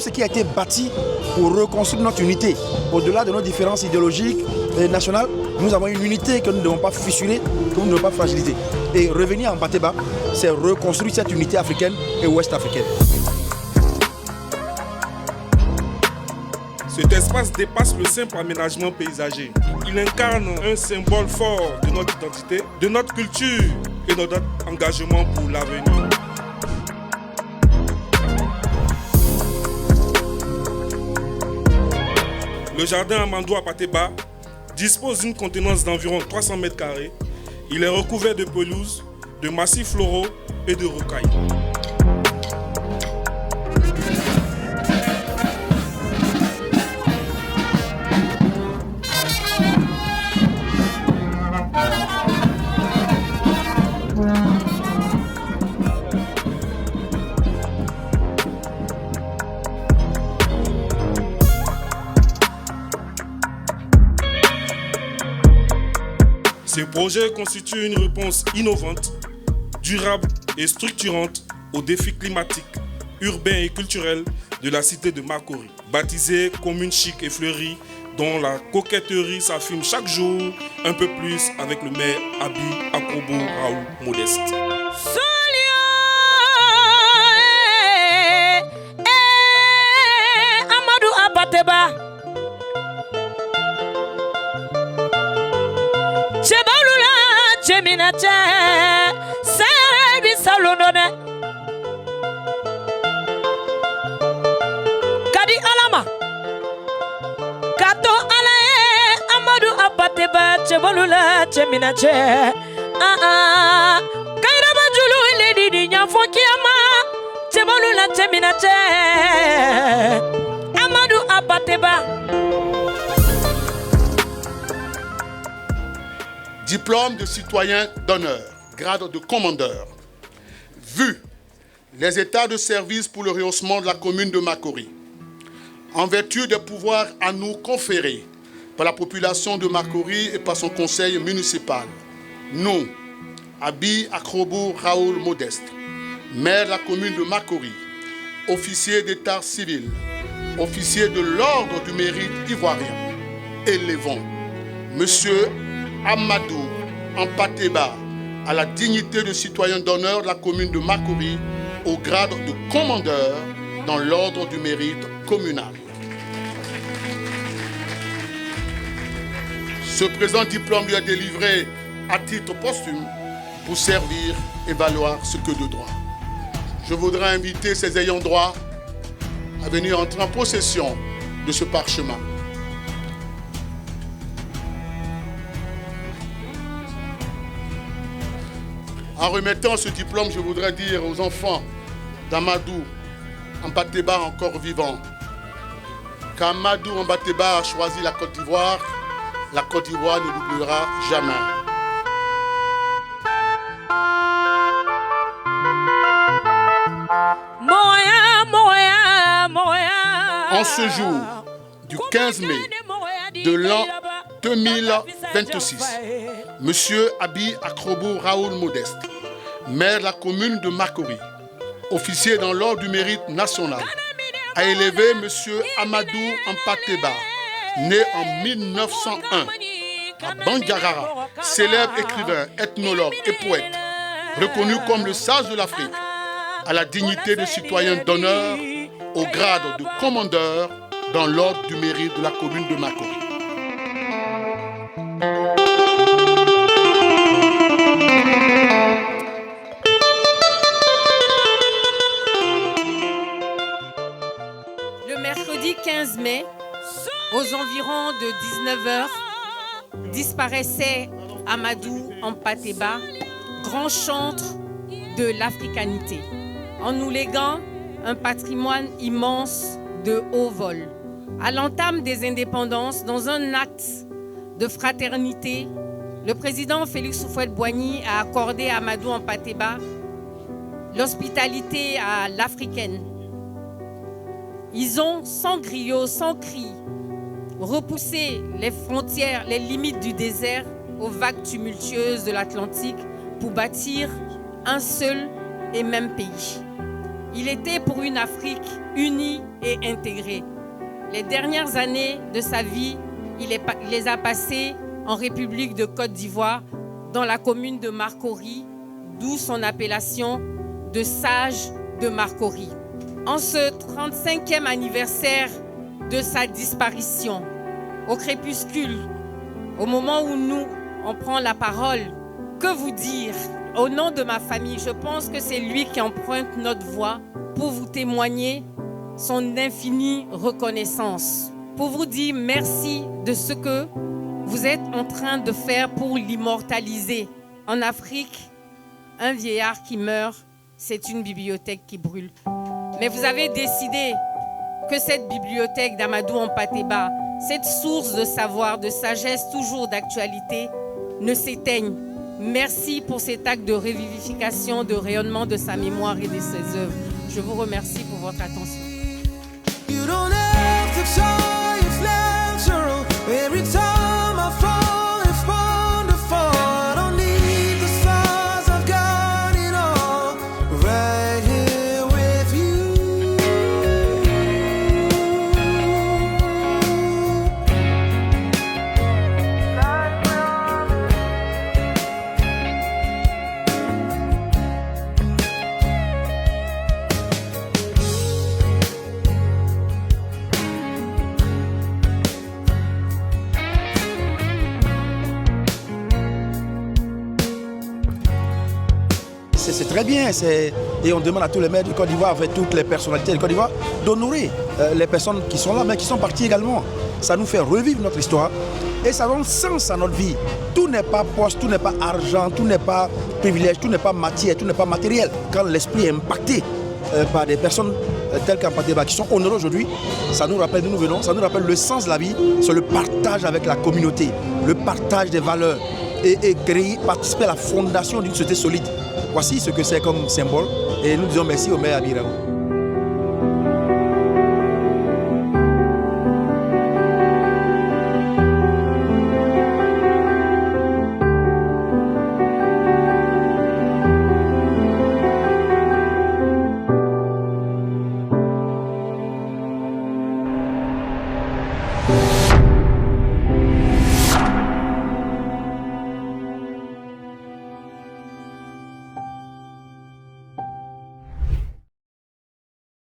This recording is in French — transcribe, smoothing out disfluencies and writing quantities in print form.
tout ce qui a été bâti pour reconstruire notre unité. Au-delà de nos différences idéologiques et nationales, nous avons une unité que nous ne devons pas fissurer, que nous ne devons pas fragiliser. Et revenir en Mpateba, c'est reconstruire cette unité africaine et ouest-africaine. Cet espace dépasse le simple aménagement paysager. Il incarne un symbole fort de notre identité, de notre culture et de notre engagement pour l'avenir. Le jardin Amadou à Mpateba dispose d'une contenance d'environ 300 mètres carrés. Il est recouvert de pelouses, de massifs floraux et de rocailles. Ce projet constitue une réponse innovante, durable et structurante aux défis climatiques, urbains et culturels de la cité de Makori. Baptisée commune chic et fleurie, dont la coquetterie s'affirme chaque jour un peu plus avec le maire Abi Akrobo Raoul Modeste. Amadou à Mpateba. Chebalula cheminache sebi salonone kadi alama kato alae Amadou à Mpateba chebalula cheminache kaira bajulu ledi di nyafonki ama chebalula cheminache Amadou à Mpateba. Diplôme de citoyen d'honneur, grade de commandeur. Vu les états de service pour le rehaussement de la commune de Makori, en vertu des pouvoirs à nous conférés par la population de Makori et par son conseil municipal, nous, Abi Akrobo Raoul Modeste, maire de la commune de Makori, officier d'état civil, officier de l'ordre du mérite ivoirien, élevons Monsieur Amadou Mpateba à la dignité de citoyen d'honneur de la commune de Makori au grade de commandeur dans l'ordre du mérite communal. Ce présent diplôme lui est délivré à titre posthume pour servir et valoir ce que de droit. Je voudrais inviter ses ayants droit à venir entrer en possession de ce parchemin. En remettant ce diplôme, je voudrais dire aux enfants d'Amadou Mpateba encore vivants qu'Amadou Mpateba a choisi la Côte d'Ivoire ne l'oubliera jamais. En ce jour du 15 mai de l'an 2026, Monsieur Abi Akrobo Raoul Modeste, maire de la commune de Makori, officier dans l'ordre du mérite national, a élevé Monsieur Amadou Mpateba, né en 1901 à Bandiagara, célèbre écrivain, ethnologue et poète, reconnu comme le sage de l'Afrique, à la dignité de citoyen d'honneur, au grade de commandeur dans l'ordre du mérite de la commune de Makori. Le mercredi 15 mai, aux environs de 19h, disparaissait Amadou Mpateba, grand chantre de l'africanité, en nous léguant un patrimoine immense de haut vol. À l'entame des indépendances, dans un acte de fraternité, le président Félix Houphouët-Boigny a accordé à Amadou Mpateba l'hospitalité à l'africaine. Ils ont, sans griot, sans cri, repoussé les frontières, les limites du désert aux vagues tumultueuses de l'Atlantique pour bâtir un seul et même pays. Il était pour une Afrique unie et intégrée. Les dernières années de sa vie, il les a passées en République de Côte d'Ivoire, dans la commune de Marcory, d'où son appellation de sage de Marcory. En ce 35e anniversaire de sa disparition, au crépuscule, au moment où on prend la parole, que vous dire? Au nom de ma famille, je pense que c'est lui qui emprunte notre voix pour vous témoigner son infinie reconnaissance, pour vous dire merci de ce que vous êtes en train de faire pour l'immortaliser. En Afrique, un vieillard qui meurt, c'est une bibliothèque qui brûle. Mais vous avez décidé que cette bibliothèque d'Amadou Hampâté-Bâ, cette source de savoir, de sagesse, toujours d'actualité, ne s'éteigne. Merci pour cet acte de revivification, de rayonnement de sa mémoire et de ses œuvres. Je vous remercie pour votre attention. You don't have to try, it's natural. Every time I fall, it's fun to fall. I don't need the stars, I've got it all right here with you. C'est très bien, et on demande à tous les maires du Côte d'Ivoire, avec toutes les personnalités du Côte d'Ivoire, d'honorer les personnes qui sont là, mais qui sont parties également. Ça nous fait revivre notre histoire et ça donne sens à notre vie. Tout n'est pas poste, tout n'est pas argent, tout n'est pas privilège, tout n'est pas matière, tout n'est pas matériel. Quand l'esprit est impacté par des personnes telles qu'Hampâté-Bâ qui sont honorées aujourd'hui, ça nous rappelle d'où nous venons, ça nous rappelle le sens de la vie, c'est le partage avec la communauté, le partage des valeurs et participer à la fondation d'une société solide. Voici ce que c'est comme symbole et nous disons merci au maire Abirao.